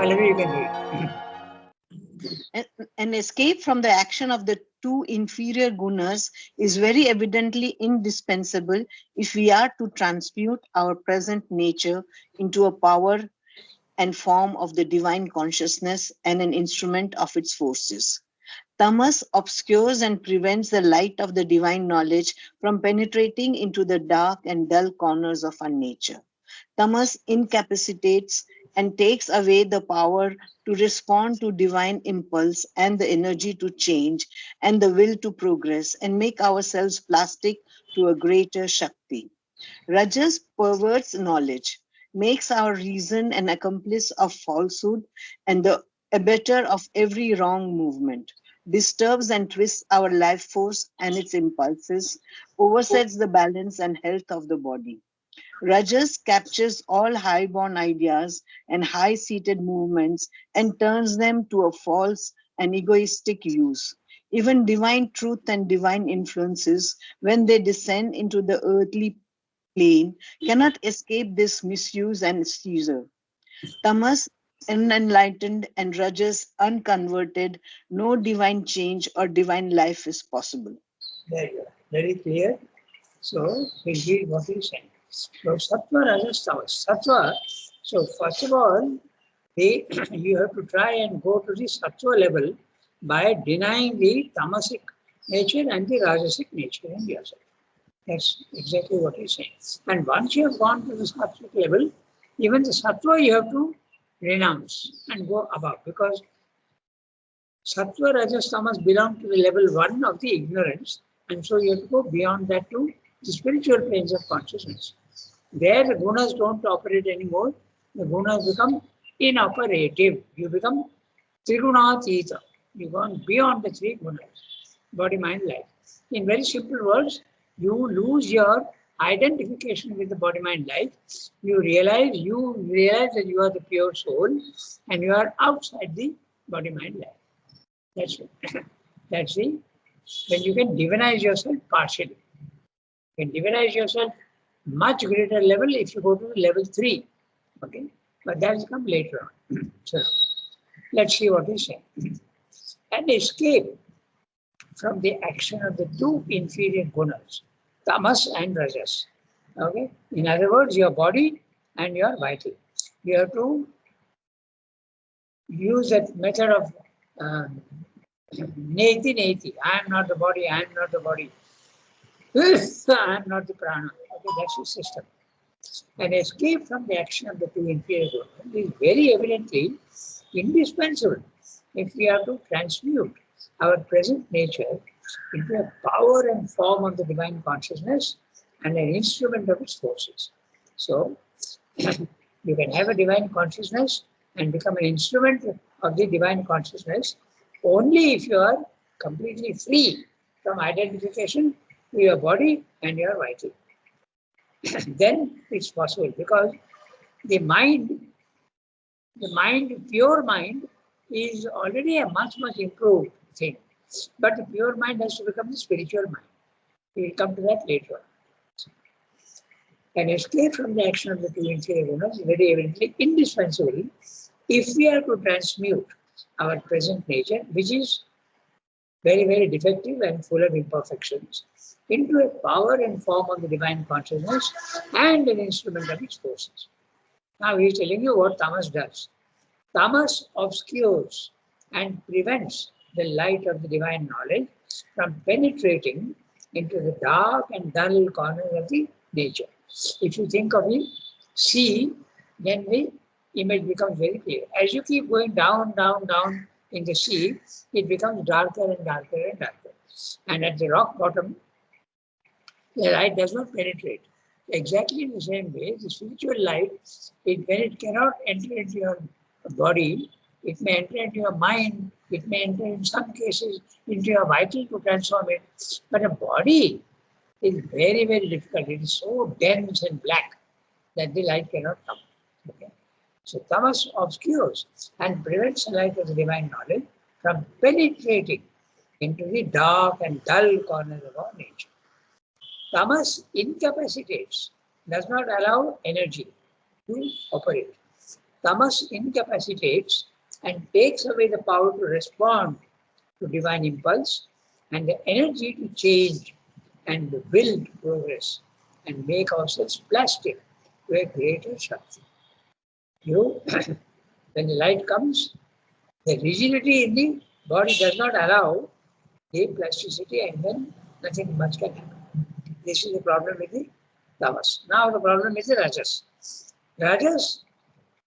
Pallavi, you can read. An escape from the action of the two inferior gunas is very evidently indispensable if we are to transmute our present nature into a power and form of the divine consciousness and an instrument of its forces. Tamas obscures and prevents the light of the divine knowledge from penetrating into the dark and dull corners of our nature. Tamas incapacitates and takes away the power to respond to divine impulse and the energy to change and the will to progress and make ourselves plastic to a greater Shakti. Rajas perverts knowledge, makes our reason an accomplice of falsehood and the abettor of every wrong movement, disturbs and twists our life force and its impulses, oversets the balance and health of the body. Rajas captures all high-born ideas and high-seated movements and turns them to a false and egoistic use. Even divine truth and divine influences, when they descend into the earthly plane, cannot escape this misuse and seizure. Tamas, unenlightened, and Rajas, unconverted, no divine change or divine life is possible. There you are. Very clear. So we'll read what he's saying. So Sattva, Rajas, Tamas. Sattva, so first of all, you have to try and go to the Sattva level by denying the tamasic nature and the rajasic nature in yourself. That's exactly what he's saying. And once you have gone to the Sattvic level, even the Sattva you have to renounce and go above, because Sattva, Rajas, Tamas belong to the level 1 of the ignorance, and so you have to go beyond that to the spiritual planes of consciousness. There the gunas don't operate anymore. The gunas become inoperative. You become Trigunatīta. You go beyond the three gunas, body, mind, life. In very simple words, you lose your identification with the body, mind, life. You realize that you are the pure soul and you are outside the body, mind, life. That's it. That's the when you can divinize yourself partially. You can divinize yourself much greater level if you go to level 3. Okay, but that will come later on. So let's see what he's saying. An escape from the action of the two inferior gunas, tamas and rajas. Okay, in other words, your body and your vital. You have to use that method of neti. I am not the body. I am not the body. I am not the prana. Okay, that's the system. An escape from the action of the two inferior gunas is very evidently indispensable if we are to transmute our present nature into a power and form of the divine consciousness and an instrument of its forces. So, you can have a divine consciousness and become an instrument of the divine consciousness only if you are completely free from identification with your body and your vital. Then it's possible, because the mind, pure mind, is already a much improved thing. But the pure mind has to become the spiritual mind. We will come to that later on. An escape from the action of the two inferior gunas is very evidently indispensable if we are to transmute our present nature, which is very defective and full of imperfections, into a power and form of the divine consciousness and an instrument of its forces. Now he is telling you what tamas does. Tamas obscures and prevents the light of the divine knowledge from penetrating into the dark and dull corners of the nature. If you think of the sea, then the image becomes very clear. As you keep going down in the sea, it becomes darker and darker and darker. And at the rock bottom, the light does not penetrate. Exactly in the same way, the spiritual light, when it cannot enter into your body, it may enter into your mind, it may enter in some cases into your vital to transform it. But a body is very difficult. It is so dense and black that the light cannot come. Okay? So tamas obscures and prevents the light of the divine knowledge from penetrating into the dark and dull corners of our nature. Tamas incapacitates, does not allow energy to operate. Tamas incapacitates and takes away the power to respond to divine impulse and the energy to change and the will to progress and make ourselves plastic to a greater Shakti. When the light comes, the rigidity in the body does not allow the plasticity, and then nothing much can happen. This is the problem with the tamas. Now the problem is the rajas. Rajas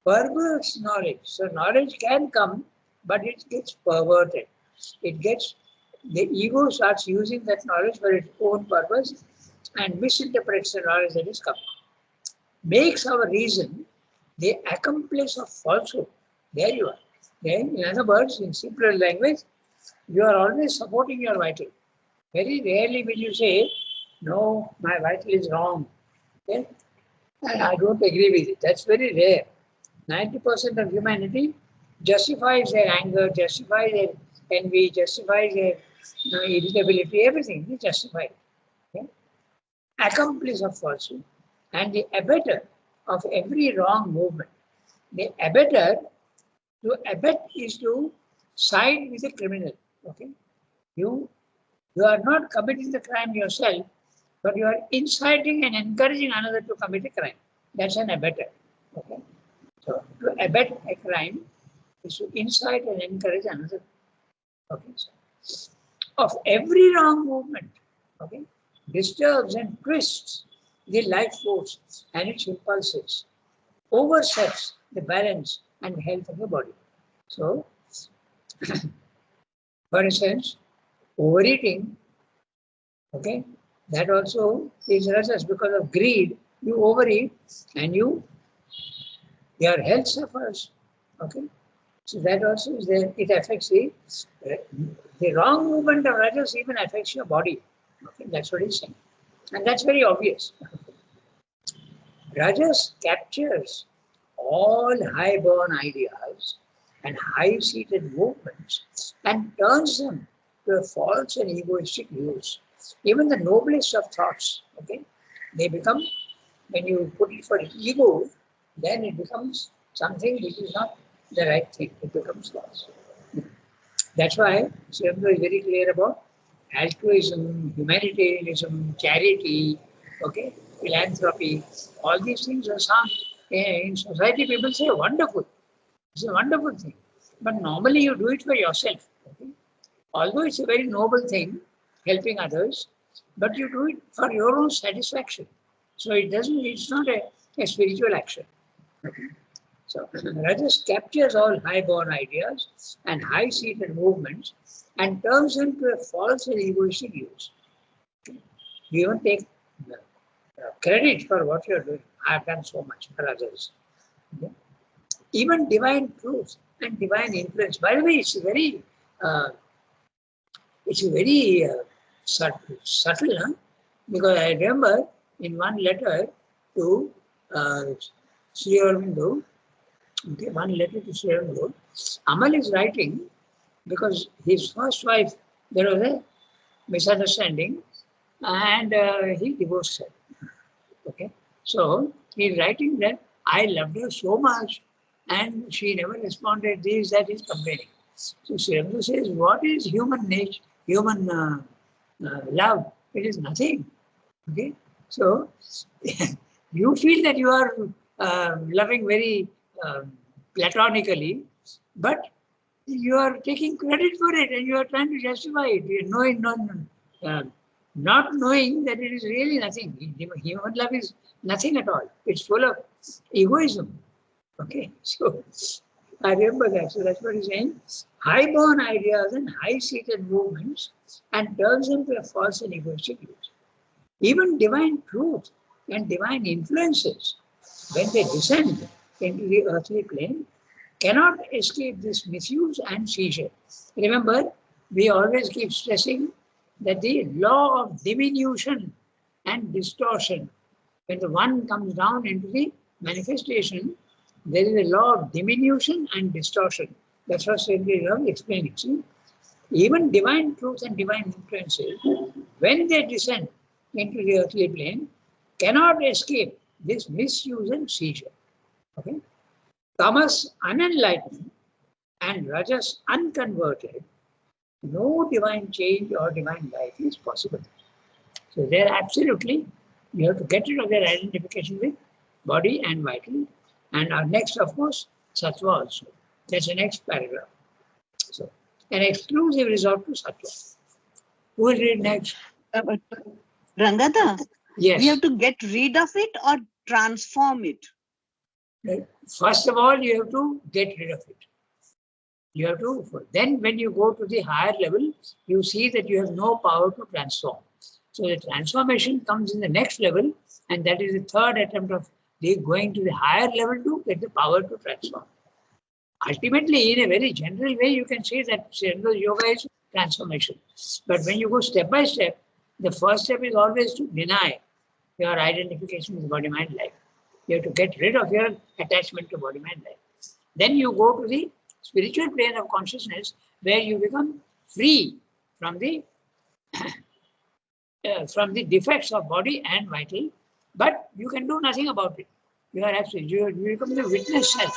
perverts knowledge. So knowledge can come, but it gets perverted. The ego starts using that knowledge for its own purpose and misinterprets the knowledge that is coming. Makes our reason the accomplice of falsehood. There you are. Then, in other words, in simpler language, you are always supporting your vital. Very rarely will you say, no, my vital is wrong. Okay? And I don't agree with it. That's very rare. 90% of humanity justifies their anger, justifies their envy, justifies their irritability, everything. They justify it. Okay? Accomplice of falsehood and the abettor of every wrong movement. The abettor, to abet is to side with a criminal. Okay? You are not committing the crime yourself, but you are inciting and encouraging another to commit a crime. That's an abettor. Okay? So to abet a crime is to incite and encourage another. Okay? So, of every wrong movement, okay, disturbs and twists the life force and its impulses, oversets the balance and health of the body. So, for instance, overeating, okay, that also is rajas because of greed. You overeat and your health suffers. Okay, so that also is there. It affects the wrong movement of rajas even affects your body. Okay, that's what he's saying, and that's very obvious. Rajas captures all high-born ideas and high-seated movements and turns them to a false and egoistic use. Even the noblest of thoughts, okay, they become, when you put it for ego, then it becomes something which is not the right thing. It becomes false. That's why Sri Aurobindo is very clear about altruism, humanitarianism, charity, okay, philanthropy. All these things are some in society. People say wonderful. It's a wonderful thing, but normally you do it for yourself. Okay? Although it's a very noble thing, helping others, but you do it for your own satisfaction. So it's not a spiritual action. Okay? So Rajas captures all high-born ideas and high-seated movements and turns them to a false and egoistic use. Okay? You don't take credit for what you're doing. I've done so much for others. Okay? Even divine truth and divine influence. By the way, it's very subtle, huh? Because I remember in one letter to Sri Aurobindo, okay, Amal is writing because his first wife, there was a misunderstanding and he divorced her. Okay, so he's writing that I loved her so much and she never responded, this, that, is complaining. So Sri Aurobindo says, what is human nature, human love? It is nothing. Okay, so you feel that you are loving very platonically, but you are taking credit for it and you are trying to justify it. Not knowing that it is really nothing. Human love is nothing at all. It's full of egoism. Okay, so I remember that. So that's what he's saying. High-born ideas and high-seated movements and turns them to a false and egoistic use. Even divine truth and divine influences, when they descend into the earthly plane, cannot escape this misuse and seizure. Remember, we always keep stressing that the law of diminution and distortion, when the one comes down into the manifestation, there is a law of diminution and distortion. That's what Sri Aurobindo is explaining. See? Even divine truth and divine influences, when they descend into the earthly plane, cannot escape this misuse and seizure. Okay? tamas unenlightened, and rajas unconverted, no divine change or divine life is possible. So there absolutely, you have to get rid of their identification with body and vital. And our next, of course, sattva also. That's the next paragraph. So an exclusive resort to sattva. Who will read next? But Rangada, Yes. we have to get rid of it or transform it. First of all, you have to get rid of it. You have to, then when you go to the higher level, you see that you have no power to transform. So the transformation comes in the next level, and that is the third attempt of going to the higher level to get the power to transform. Ultimately, in a very general way, you can say that yoga is transformation. But when you go step by step, the first step is always to deny your identification with body, mind, life. You have to get rid of your attachment to body, mind, life. Then you go to the spiritual plane of consciousness where you become free from the defects of body and vital, but you can do nothing about it. You are absolutely, you become the witness self.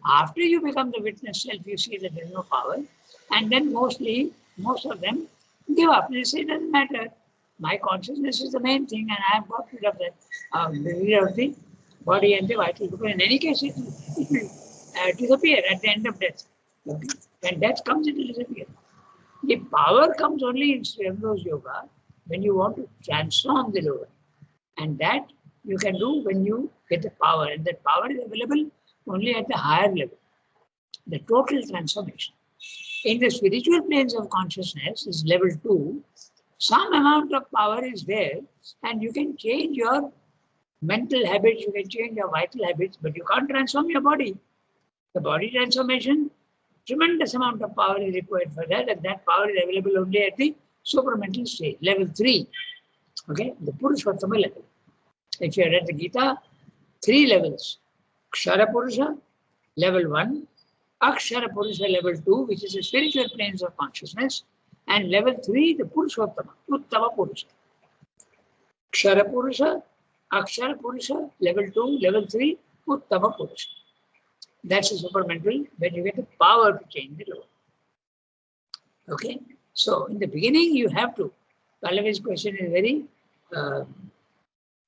After you become the witness self, you see that there is no power, and then most of them give up. They say it doesn't matter. My consciousness is the main thing, and I have got rid of that, rid of the body and the vital. Because in any case, it will disappear at the end of death. Okay? When death comes, it will disappear. The power comes only in Sriyamdo's yoga when you want to transform the lower. And that you can do when you get the power. And that power is available only at the higher level. The total transformation. In the spiritual planes of consciousness is level 2. Some amount of power is there, and you can change your mental habits, you can change your vital habits, but you can't transform your body. The body transformation, tremendous amount of power is required for that, and that power is available only at the supramental stage, level 3. Okay, the Purushottama level. If you read the Gita, 3 levels. Kshara Purusha, level 1. Akshara Purusha, level 2, which is the spiritual planes of consciousness. And level 3, the Purushottama, Uttama Purusha. Kshara Purusha, Akshara Purusha, level 2, level 3, Uttama Purusha. That's the supramental, when you get the power to change the lower. Okay, so in the beginning, you have to. Pallavi's question is very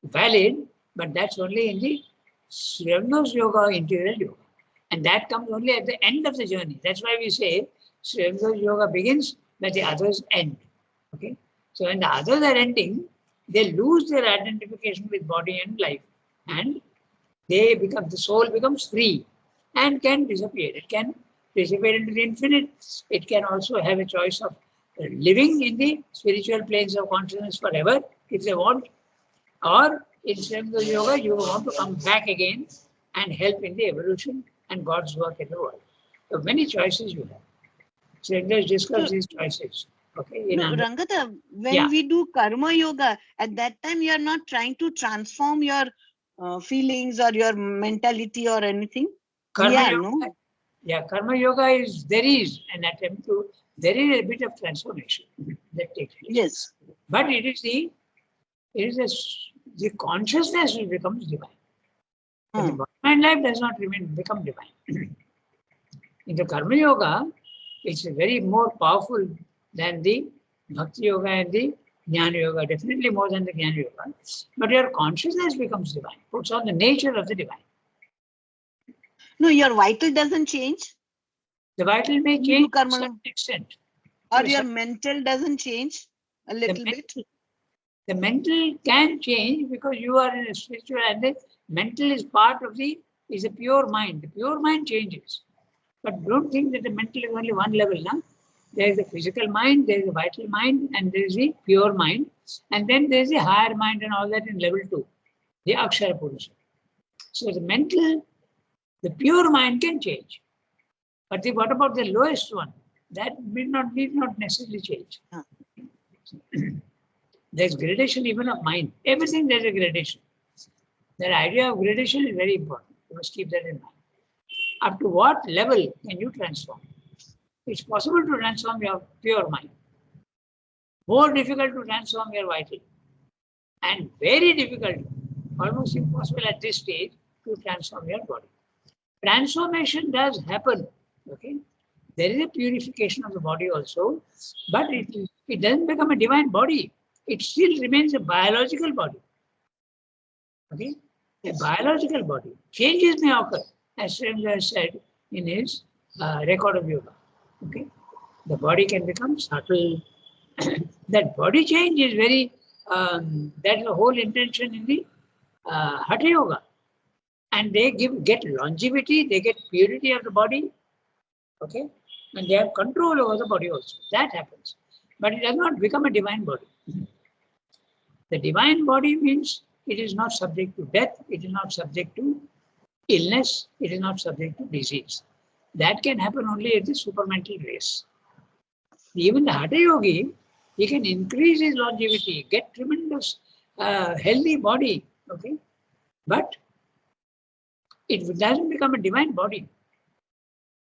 valid, but that's only in the Sriyamdo's yoga, interior yoga. And that comes only at the end of the journey. That's why we say Sriyamdo's yoga begins where the others end. Okay, so when the others are ending, they lose their identification with body and life, and the soul becomes free and can disappear. It can disappear into the infinite. It can also have a choice of living in the spiritual planes of consciousness forever if they want, or in Sriyamdo's yoga, you want to come back again and help in the evolution and God's work in the world. So many choices you have. Sriyamdo discussed these choices. Okay. No, Rangada, when we do karma yoga, at that time you are not trying to transform your feelings or your mentality or anything. Karma yoga, karma yoga is, there is an attempt to, there is a bit of transformation that takes place. Yes. But it is the consciousness which becomes divine. The body and life does not become divine. In the karma yoga, it's very more powerful than the bhakti yoga and the jnana yoga, definitely more than the jnana yoga. But your consciousness becomes divine, puts on the nature of the divine. No, your vital doesn't change. The vital may change to some extent. Or your mental doesn't change a little bit. The mental can change because you are in a spiritual, and the mental is part of is a pure mind. The pure mind changes. But don't think that the mental is only one level. No? There is the physical mind, there is the vital mind, and there is the pure mind. And then there is the higher mind and all that in level 2, the Akshara Purusha. So the mental, the pure mind can change. But what about the lowest one? That need not necessarily change. There's gradation even of mind. Everything there's a gradation. That idea of gradation is very important. You must keep that in mind. Up to what level can you transform? It's possible to transform your pure mind. More difficult to transform your vital. And very difficult, almost impossible at this stage, to transform your body. Transformation does happen. Okay, there is a purification of the body also, but it doesn't become a divine body. It still remains a biological body. Okay, a biological body. Changes may occur, as Srinath said in his record of yoga. Okay, the body can become subtle. That body change is very. That's the whole intention in the Hatha Yoga, and they get longevity. They get purity of the body. Okay, and they have control over the body also. That happens, but it does not become a divine body. The divine body means it is not subject to death. It is not subject to illness. It is not subject to disease. That can happen only at the supramental race. Even the Hatha Yogi, he can increase his longevity, get tremendous healthy body, okay? But it doesn't become a divine body.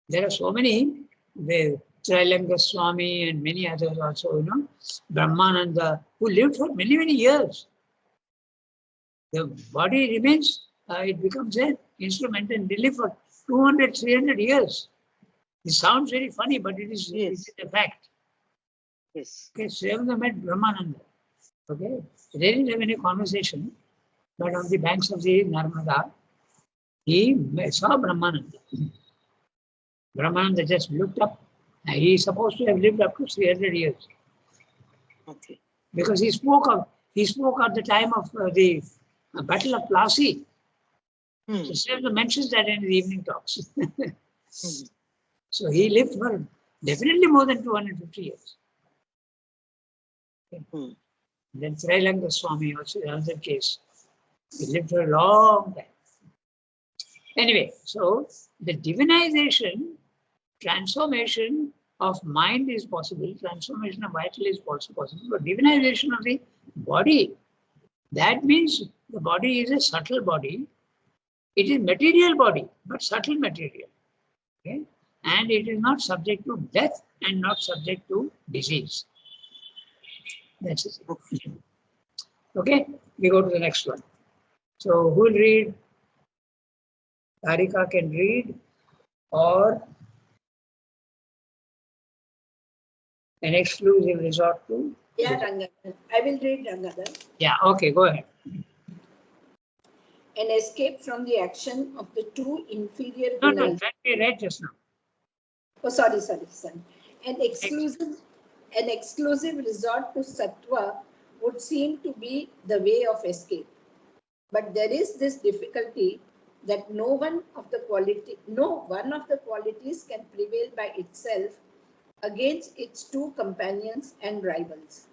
There are so many, the Trailanga Swami and many others also, Brahmananda, who lived for many, many years. The body remains, it becomes an instrument and they live for 200, 300 years. It sounds very funny, but it is a fact. Yes. Okay, Srivananda met Brahmananda. Okay, they didn't have any conversation, but on the banks of the Narmada, he saw Brahmananda. Brahmananda just looked up. He is supposed to have lived up to 300 years. Okay. Because he spoke at the time of the Battle of Plassey. So Srivananda mentions that in the evening talks. So he lived for definitely more than 250 years. Okay. Then Trailanga Swami also, another case. He lived for a long time. Anyway, so the divinization, transformation of mind is possible, transformation of vital is also possible, but divinization of the body, that means the body is a subtle body. It is material body, but subtle material. Okay? And it is not subject to death and not subject to disease. That's it. Okay, we go to the next one. So who will read? Tarika can read, or an exclusive resort to? Yeah, Rangadhar. I will read Rangadhar. Yeah, okay, go ahead. An escape from the action of the two inferior No, gunas. that we read just now. Oh, sorry. An exclusive resort to sattva would seem to be the way of escape. But there is this difficulty that no one of the qualities can prevail by itself against its two companions and rivals.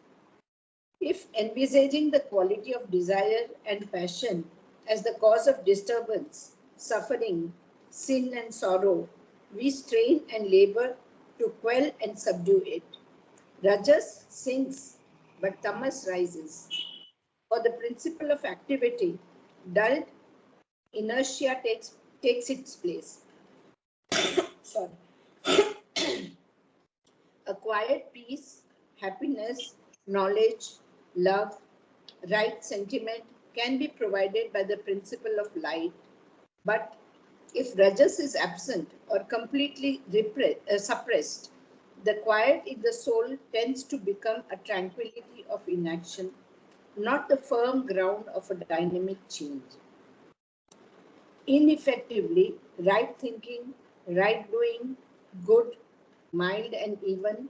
If envisaging the quality of desire and passion as the cause of disturbance, suffering, sin and sorrow, we strain and labor to quell and subdue it. Rajas sinks, but tamas rises. For the principle of activity, dulled inertia takes its place. Sorry. Acquired peace, happiness, knowledge, love, right sentiment can be provided by the principle of light, but if Rajas is absent or completely suppressed, the quiet in the soul tends to become a tranquility of inaction, not the firm ground of a dynamic change. Ineffectively, right thinking, right doing, good, mild and even,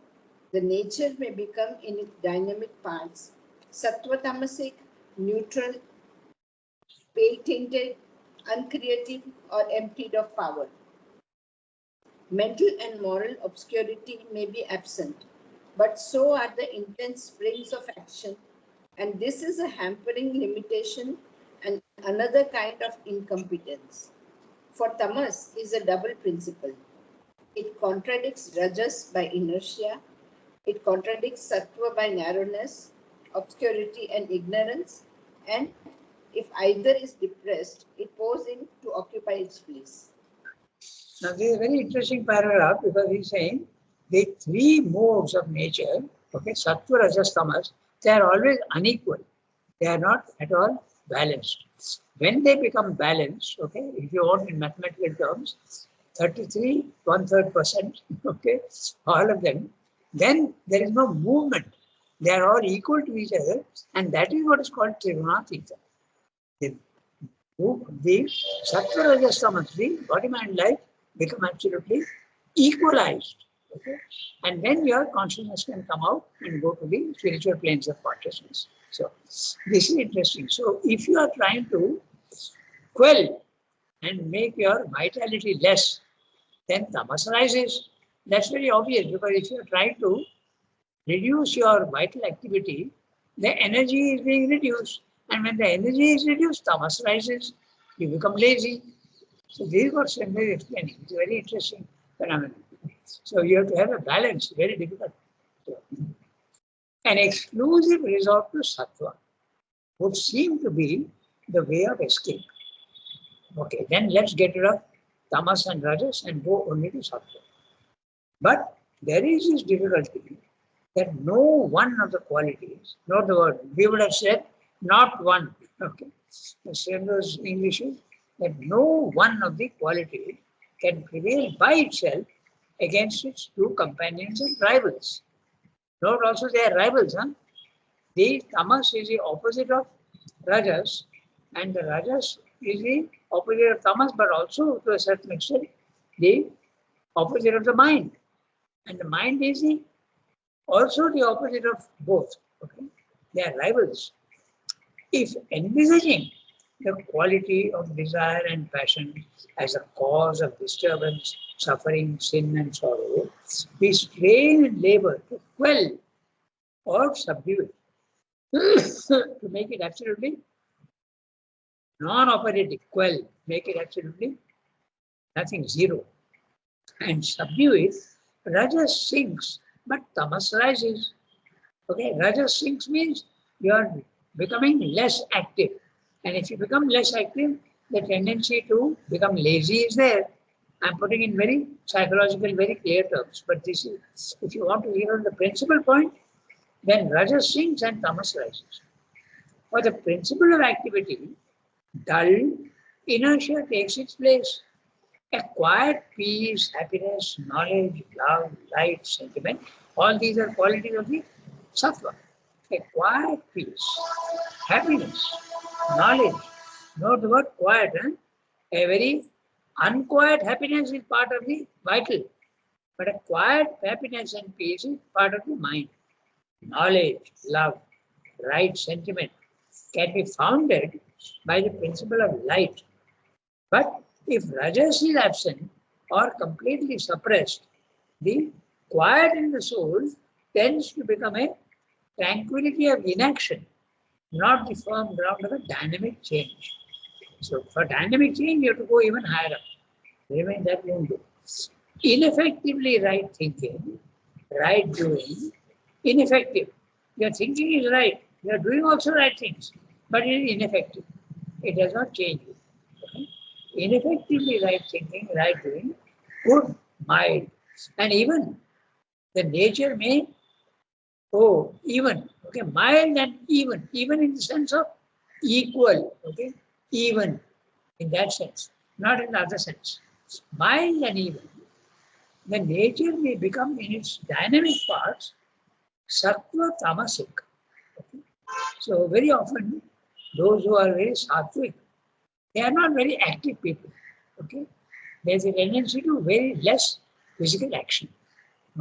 the nature may become in its dynamic parts sattva-tamasic, neutral, pale-tinted, uncreative, or emptied of power. Mental and moral obscurity may be absent, but so are the intense springs of action, and this is a hampering limitation and another kind of incompetence. For tamas is a double principle. It contradicts rajas by inertia, it contradicts sattva by narrowness, obscurity and ignorance, and if either is depressed, it pours in to occupy its place. Now, this is a very interesting paragraph because he's saying the three modes of nature, okay, sattva, rajas, tamas, they are always unequal. They are not at all balanced. When they become balanced, okay, if you want in mathematical terms, 33, 1/3%, okay, all of them, then there is no movement. They are all equal to each other, and that is what is called Trigunatita. The Sattva, Rajas, Tamas, the body, mind, life become absolutely equalized. Okay? And then your consciousness can come out and go to the spiritual planes of consciousness. So this is interesting. So if you are trying to quell and make your vitality less, then tamas rises. That's very obvious, because if you are trying to reduce your vital activity, the energy is being reduced. And when the energy is reduced, tamas rises. You become lazy. So this is what Srinath is explaining. It's a very interesting phenomenon. So you have to have a balance, very difficult. So, an exclusive resort to sattva would seem to be the way of escape. Okay, then let's get rid of tamas and rajas and go only to sattva. But there is this difficulty that no one of the qualities, not the word, we would have said not one. Okay, the Srinath's English is that no one of the qualities can prevail by itself against its two companions and rivals. Note also they are rivals. The tamas is the opposite of rajas, and the rajas is the opposite of tamas, but also to a certain extent the opposite of the mind. And the mind is also the opposite of both. Okay? They are rivals. If envisaging the quality of desire and passion as a cause of disturbance, suffering, sin and sorrow, we strain and labor to quell or subdue it, to make it absolutely non-operative, quell, make it absolutely nothing, zero. And subdue it, rajas sinks, but tamas rises. Okay, rajas sinks means you are becoming less active. And if you become less active, the tendency to become lazy is there. I'm putting in very psychological, very clear terms. But this is, if you want to hear on the principal point, then rajas sinks and tamas rises. For the principle of activity, dull inertia takes its place. A quiet peace, happiness, knowledge, love, light, sentiment, all these are qualities of the sattva. A quiet peace, happiness, knowledge. Note the word quiet. A very unquiet happiness is part of the vital, but a quiet happiness and peace is part of the mind. Knowledge, love, right sentiment can be founded by the principle of light. But if rajas is absent or completely suppressed, the quiet in the soul tends to become a tranquility of inaction, not the firm ground of a dynamic change. So for dynamic change, you have to go even higher up. Remain that won't do. Ineffectively right thinking, right doing, ineffective. Your thinking is right. You are doing also right things, but it is ineffective. It does not change you. Okay? Ineffectively right thinking, right doing, good, mild, and even the nature may, even, okay, mild and even in the sense of equal, okay, even in that sense, not in the other sense. Mild and even. The nature may become in its dynamic parts sattva tamasic. Okay? So very often those who are very sattvic, they are not very active people. Okay, there's a tendency to very less physical action.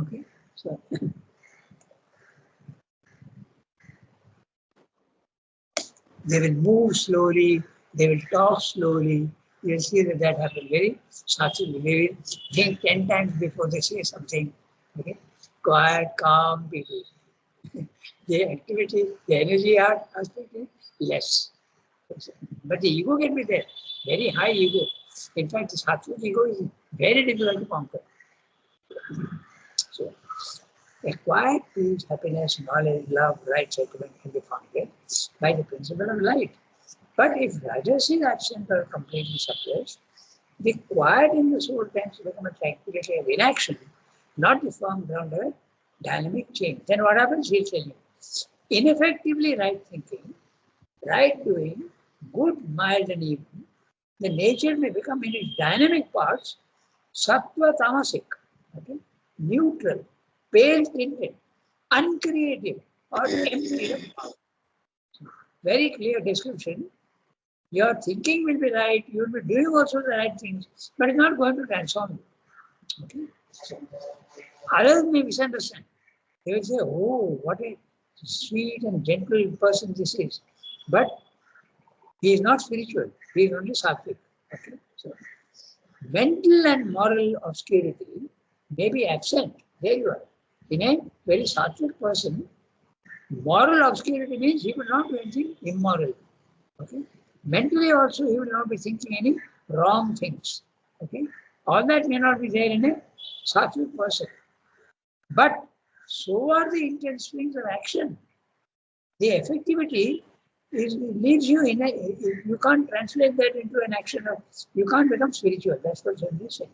Okay, so they will move slowly, they will talk slowly. You'll see that happens very sattvic. They will think 10 times before they say something. Okay, quiet, calm people. The activity, the energy aspect is less. But the ego can be there, very high ego. In fact, the sattvic ego is very difficult to conquer. So, a quiet peace, happiness, knowledge, love, right sentiment can be founded by the principle of light. But if rajas is absent or completely suppressed, the quiet in the soul tends to become a tranquility of inaction, not the firm ground of a dynamic change. Then what happens? He'll tell you. Ineffectively right thinking, right doing, good, mild, and even, the nature may become in its dynamic parts sattva tamasic, okay, neutral, pale tinted, uncreative, or empty of power. Very clear description. Your thinking will be right, you will be doing also the right things, but it's not going to transform you. Okay? So, others may misunderstand. They will say, oh, what a sweet and gentle person this is. But he is not spiritual, he is only sattvic. Okay? So, mental and moral obscurity may be absent. There you are. In a very sattvic person, moral obscurity means he will not do anything immoral. Okay? Mentally also he will not be thinking any wrong things. Okay? All that may not be there in a sattvic person. But so are the intense springs of action. The effectivity leaves you in a, you can't translate that into an action of, you can't become spiritual. That's what I'm saying.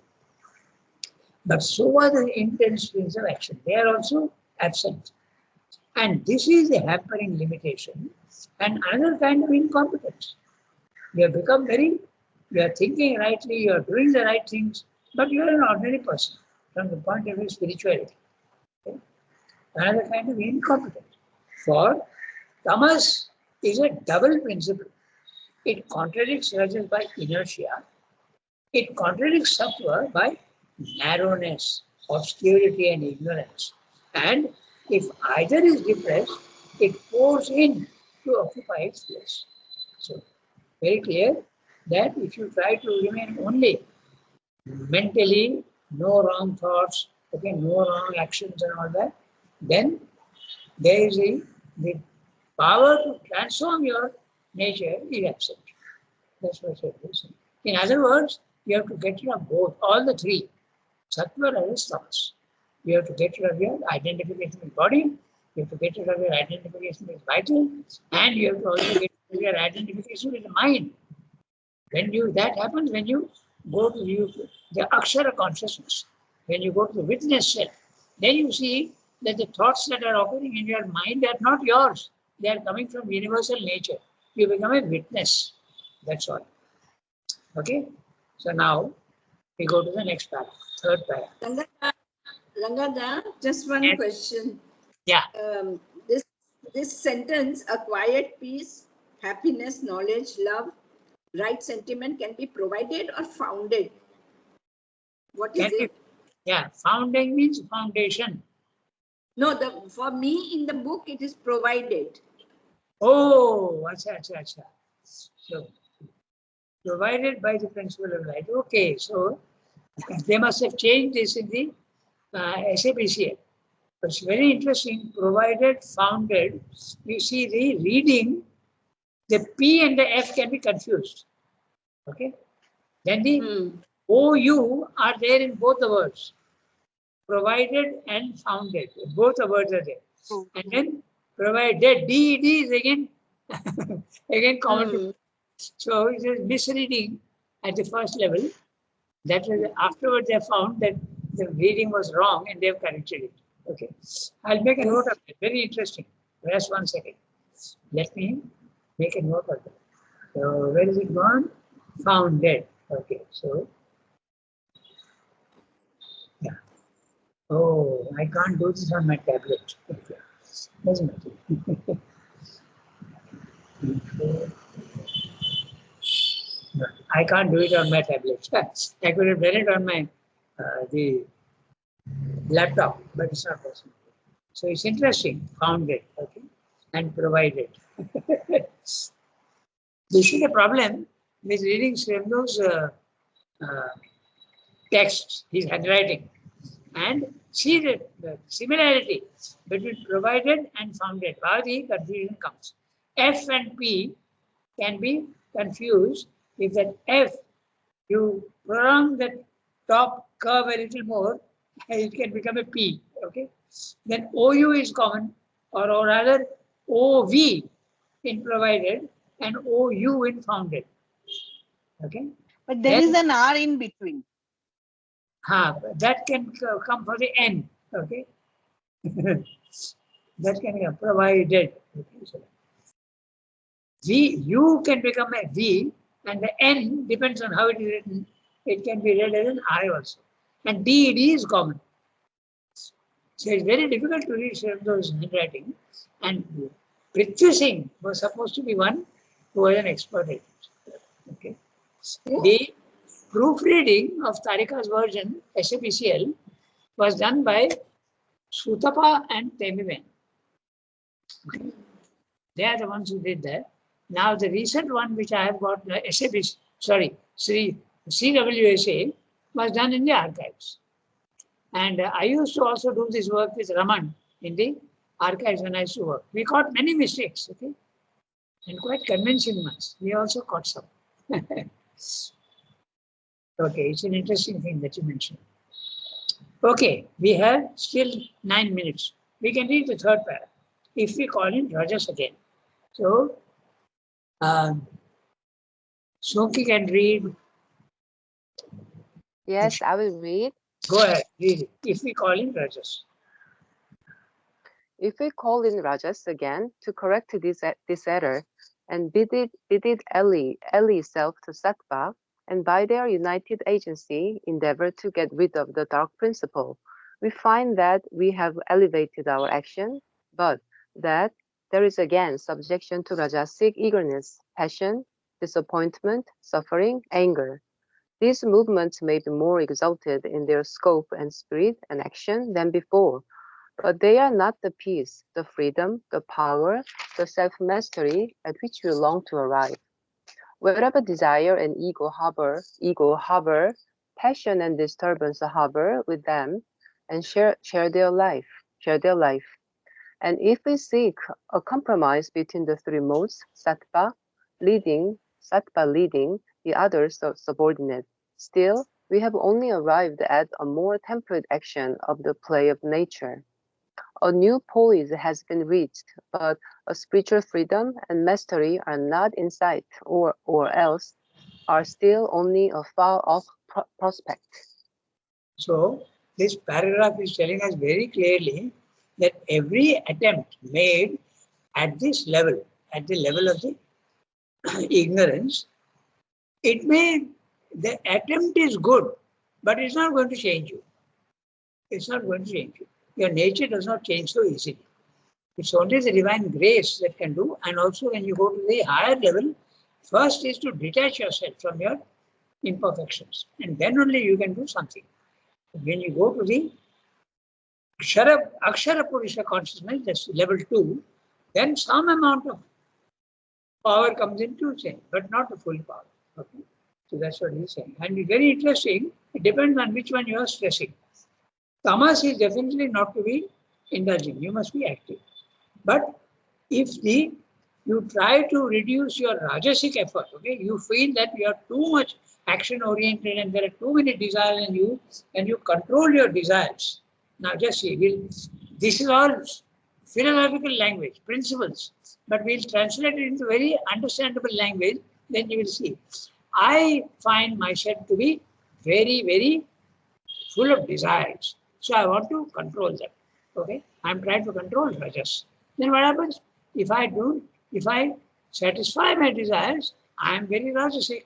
But so are the intense springs of action. They are also absent. And this is a hampering limitation and another kind of incompetence. You have become you are thinking rightly, you are doing the right things, but you are an ordinary person from the point of view of spirituality. Okay? Another kind of incompetence. For tamas is a double principle. It contradicts rajas by inertia. It contradicts sattva by narrowness, obscurity, and ignorance. And if either is depressed, it pours in to occupy its place. So, very clear that if you try to remain only mentally, no wrong thoughts, okay, no wrong actions and all that, then there is the power to transform your nature is absent. That's what it is. In other words, you have to get rid of both, all the three, sattva, rajas, tamas. You have to get rid of your identification with body, you have to get rid of your identification with vital, and you have to also get rid of your identification with the mind. When that happens, when you go to the akshara consciousness, when you go to the witness self, then you see that the thoughts that are occurring in your mind are not yours. They are coming from universal nature. You become a witness. That's all. Okay? So now we go to the next paragraph, third paragraph. Rangada, just one Yes. question. Yeah. This sentence, a quiet peace, happiness, knowledge, love, right sentiment can be provided or founded. What is it? Yeah, founding means foundation. No, for me in the book it is provided. Oh, acha. So, provided by the principle of right. Okay, so they must have changed this in the SAPCA. It's very interesting. Provided, founded. You see the reading, the P and the F can be confused. Okay. Then the OU are there in both the words. Provided and founded. Both the words are there. And then provided, DED is again common. So it is misreading at the first level. That was afterwards they found that the reading was wrong and they have corrected it. Okay. I'll make a note of it. Very interesting. Just 1 second. Let me make a note of it. So where is it gone? Founded. Okay. So yeah. Oh, I can't do this on my tablet. Okay. Doesn't matter. No, I can't do it on my tablet. I could have done it on my the laptop, but it's not possible. So it's interesting, founded, okay, and provided. This is a problem with reading Sremno's texts, his handwriting, and see the similarity between provided and founded. How the confusion comes. F and P can be confused if that F, you prolong the top curve a little more, it can become a P. Okay. Then OU is common, or rather OV in provided and OU in founded. Okay. But there is an R in between. That can come for the N. Okay. That can be provided. Okay. So V, U can become a V, and the N depends on how it is written. It can be read as an I also. And D, D is common. So it's very difficult to read those handwriting. And Prithvi Singh was supposed to be one who was an expert at it. Okay. The proofreading of Tarika's version, SABCL, was done by Sutapa and Temiben. Okay. They are the ones who did that. Now the recent one which I have got, the SABC, sorry, CWSA, was done in the archives. And I used to also do this work with Raman in the archives when I used to work. We caught many mistakes, okay? And quite convincing ones. We also caught some. Okay, it's an interesting thing that you mentioned. Okay, we have still 9 minutes. We can read the third paragraph. If we call in Rajas again. So, Soki can read. Yes, I will read. Go ahead, read it. If we call in Rajas. If we call in Rajas again to correct this error and bid it ally self to Sattva, and by their united agency endeavor to get rid of the dark principle, we find that we have elevated our action, but that there is again subjection to Rajasic eagerness, passion, disappointment, suffering, anger. These movements may be more exalted in their scope and spirit and action than before, but they are not the peace, the freedom, the power, the self-mastery at which we long to arrive. Wherever desire and ego harbor, passion and disturbance harbor with them and share their life. And if we seek a compromise between the three modes, sattva leading, the others subordinate, still we have only arrived at a more temperate action of the play of nature. A new poise has been reached, but a spiritual freedom and mastery are not in sight, or else are still only a far-off prospect. So, this paragraph is telling us very clearly that every attempt made at this level, at the level of the ignorance, the attempt is good, but it's not going to change you. It's not going to change you. Your nature does not change so easily. It's only the divine grace that can do. And also when you go to the higher level, first is to detach yourself from your imperfections. And then only you can do something. When you go to the Akshara Purusha consciousness, that's level 2, then some amount of power comes into change, but not the full power. Okay? So that's what he's saying. And it's very interesting. It depends on which one you are stressing. Tamas is definitely not to be indulging. You must be active. But if you try to reduce your Rajasic effort, okay, you feel that you are too much action oriented and there are too many desires in you, and you control your desires. Now just see, this is all philosophical language, principles, but we'll translate it into very understandable language, then you will see. I find myself to be very, very full of desires. So I want to control them. Okay? I'm trying to control Rajas. Then what happens? If I satisfy my desires, I am very Rajasic.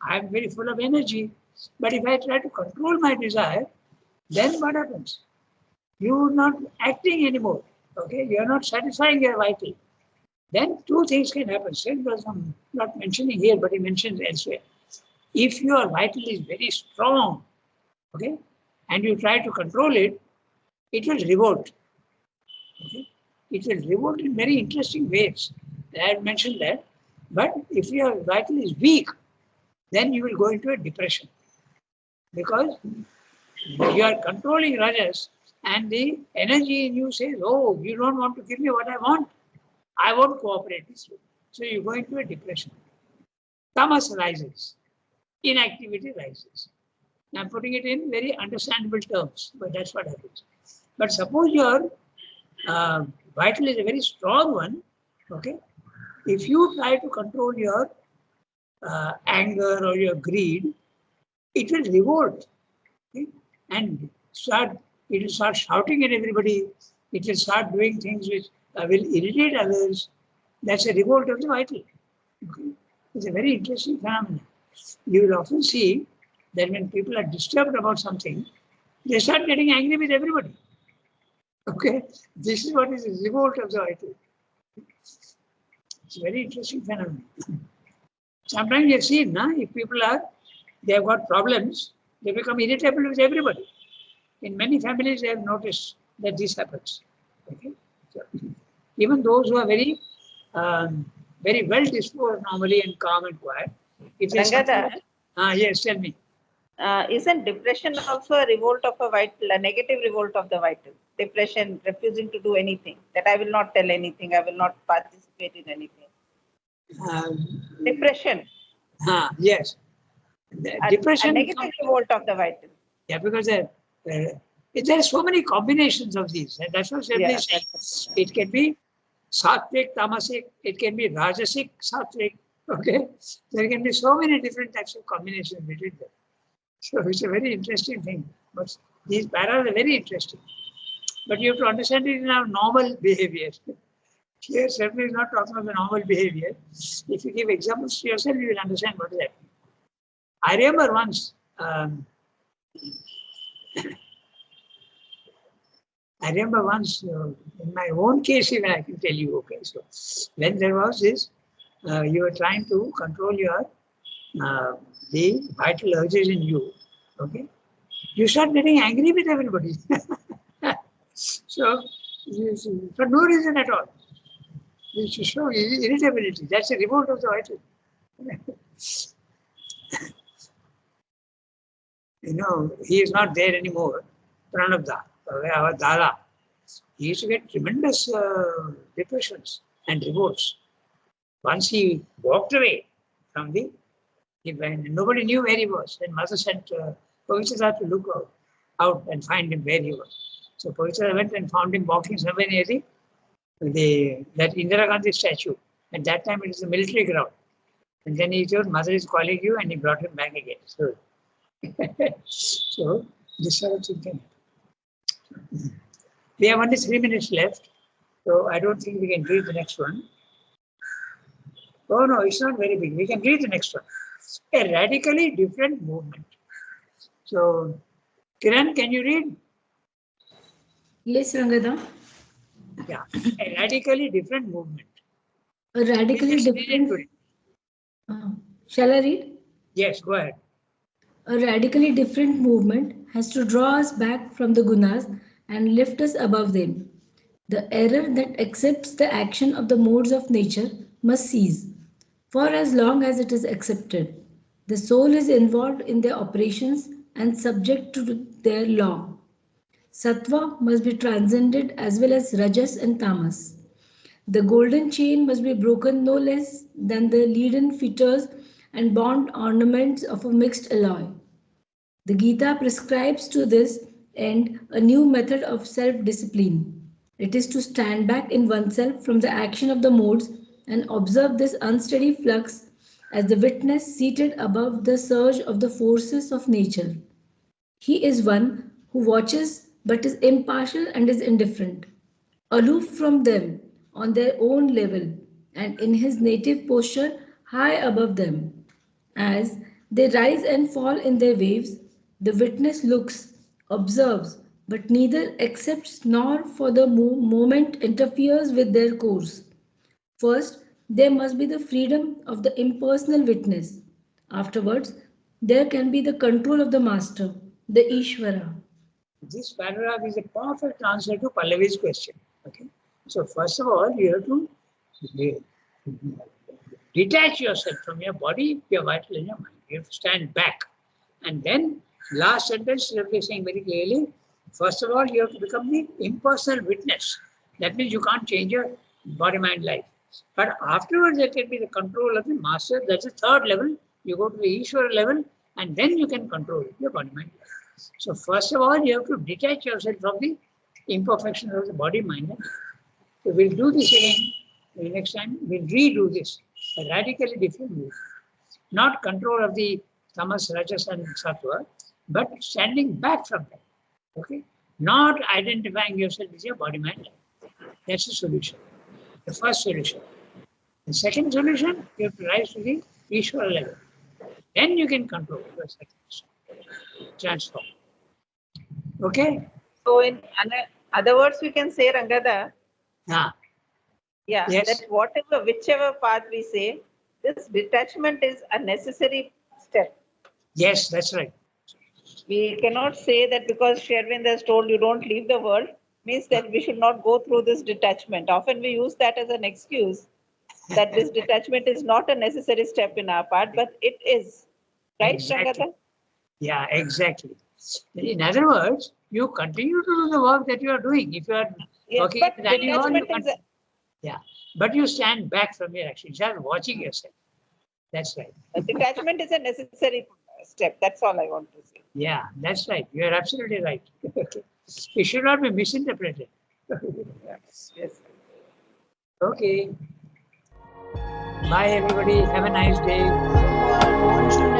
I am very full of energy. But if I try to control my desire, then what happens? You are not acting anymore. Okay? You are not satisfying your vital. Then two things can happen. I'm not mentioning here, but he mentions elsewhere. If your vital is very strong, okay, and you try to control it, it will revolt. Okay? It will revolt in very interesting ways. I have mentioned that. But if your vital is weak, then you will go into a depression. Because you are controlling Rajas and the energy in you says, oh, you don't want to give me what I want. I won't cooperate with you. So you go into a depression. Tamas rises. Inactivity rises. I'm putting it in very understandable terms, but that's what happens. But suppose your vital is a very strong one, okay? If you try to control your anger or your greed, it will revolt, okay? And it will start shouting at everybody. It will start doing things which will irritate others. That's a revolt of the vital. Okay? It's a very interesting phenomenon. You will often see that when people are disturbed about something, they start getting angry with everybody. Okay? This is what is the revolt of the vital. It's a very interesting phenomenon. Sometimes you have seen, if people they have got problems, they become irritable with everybody. In many families, they have noticed that this happens. Okay? So, even those who are very well disposed normally and calm and quiet, if they yes, tell me. Isn't depression also a revolt of a vital, a negative revolt of the vital? Depression, refusing to do anything, that I will not tell anything, I will not participate in anything. Depression. Yes. Depression. A negative revolt of the vital. Yeah, because there are so many combinations of these. And that's what Sebli said. It can be sattvic, tamasic, it can be rajasic, sattvic. Okay. There can be so many different types of combinations between them. So it's a very interesting thing. But these paras are very interesting. But you have to understand it in our normal behavior. Here, Sebli is not talking about the normal behavior. If you give examples to yourself, you will understand what is happening. I remember once, in my own case, even I can tell you, okay, so when there was this, you were trying to control your, the vital urges in you, okay, you start getting angry with everybody. So, for no reason at all. You should show irritability. That's a revolt of the vital. He is not there anymore. Pranabdha, our Dada. He used to get tremendous depressions and revolts. Once he walked away from when nobody knew where he was, and mother sent Pavitra to look out and find him where he was. So Pavitra went and found him walking somewhere near that Indira Gandhi statue. At that time, it was a military ground. And then he told, mother is calling you, and he brought him back again. So, this sort of thing. We have only 3 minutes left, so I don't think we can read the next one. Oh no, it's not very big. We can read the next one. A radically different movement. So, Kiran, can you read? Yes, Rangada. Yeah, a radically different movement. A radically different. Shall I read? Yes, go ahead. A radically different movement has to draw us back from the gunas and lift us above them. The error that accepts the action of the modes of nature must cease. For as long as it is accepted, the soul is involved in their operations and subject to their law. Sattva must be transcended as well as rajas and tamas. The golden chain must be broken no less than the leaden fetters and bond ornaments of a mixed alloy. The Gita prescribes to this end a new method of self-discipline. It is to stand back in oneself from the action of the modes and observe this unsteady flux as the witness seated above the surge of the forces of nature. He is one who watches but is impartial and is indifferent, aloof from them on their own level and in his native posture high above them. As they rise and fall in their waves, the witness looks, observes, but neither accepts nor for the moment interferes with their course. First, there must be the freedom of the impersonal witness. Afterwards, there can be the control of the master, the Ishvara. This paragraph is a perfect answer to Pallavi's question. Okay. So first of all, you have to detach yourself from your body, your vital and your mind. You have to stand back. And then last sentence, you are saying very clearly, first of all, you have to become the impersonal witness. That means you can't change your body, mind, life. But afterwards, there can be the control of the master. That's the third level. You go to the Ishvara level, and then you can control your body, mind, life. So first of all, you have to detach yourself from the imperfections of the body, mind. So we'll do this again. The next time we'll redo this. A radically different move. Not control of the tamas, rajas, and sattva, but standing back from them. Okay? Not identifying yourself with your body, mind, life. That's the solution. The first solution. The second solution, you have to rise to the Ishwar level. Then you can control your second transform. Okay? So in other words, we can say, Rangada, Now, yeah, Yes. that whatever, whichever path we say, this detachment is a necessary step. yes, that's right. We cannot say that because Sri Aurobindo has told you don't leave the world, means that we should not go through this detachment. Often we use that as an excuse that this detachment is not a necessary step in our part, but it is. Right, Exactly. Rangada? Yeah, exactly. In other words, you continue to do the work that you are doing. If you are Yes, working but with anyone, you detachment is can, yeah, but you stand back from your action. You are watching yourself. That's right. detachment is a necessary step. That's all I want to say. Yeah, that's right. You are absolutely right. Okay. It should not be misinterpreted. Yes. Okay. Bye, everybody. Have a nice day. Monsoon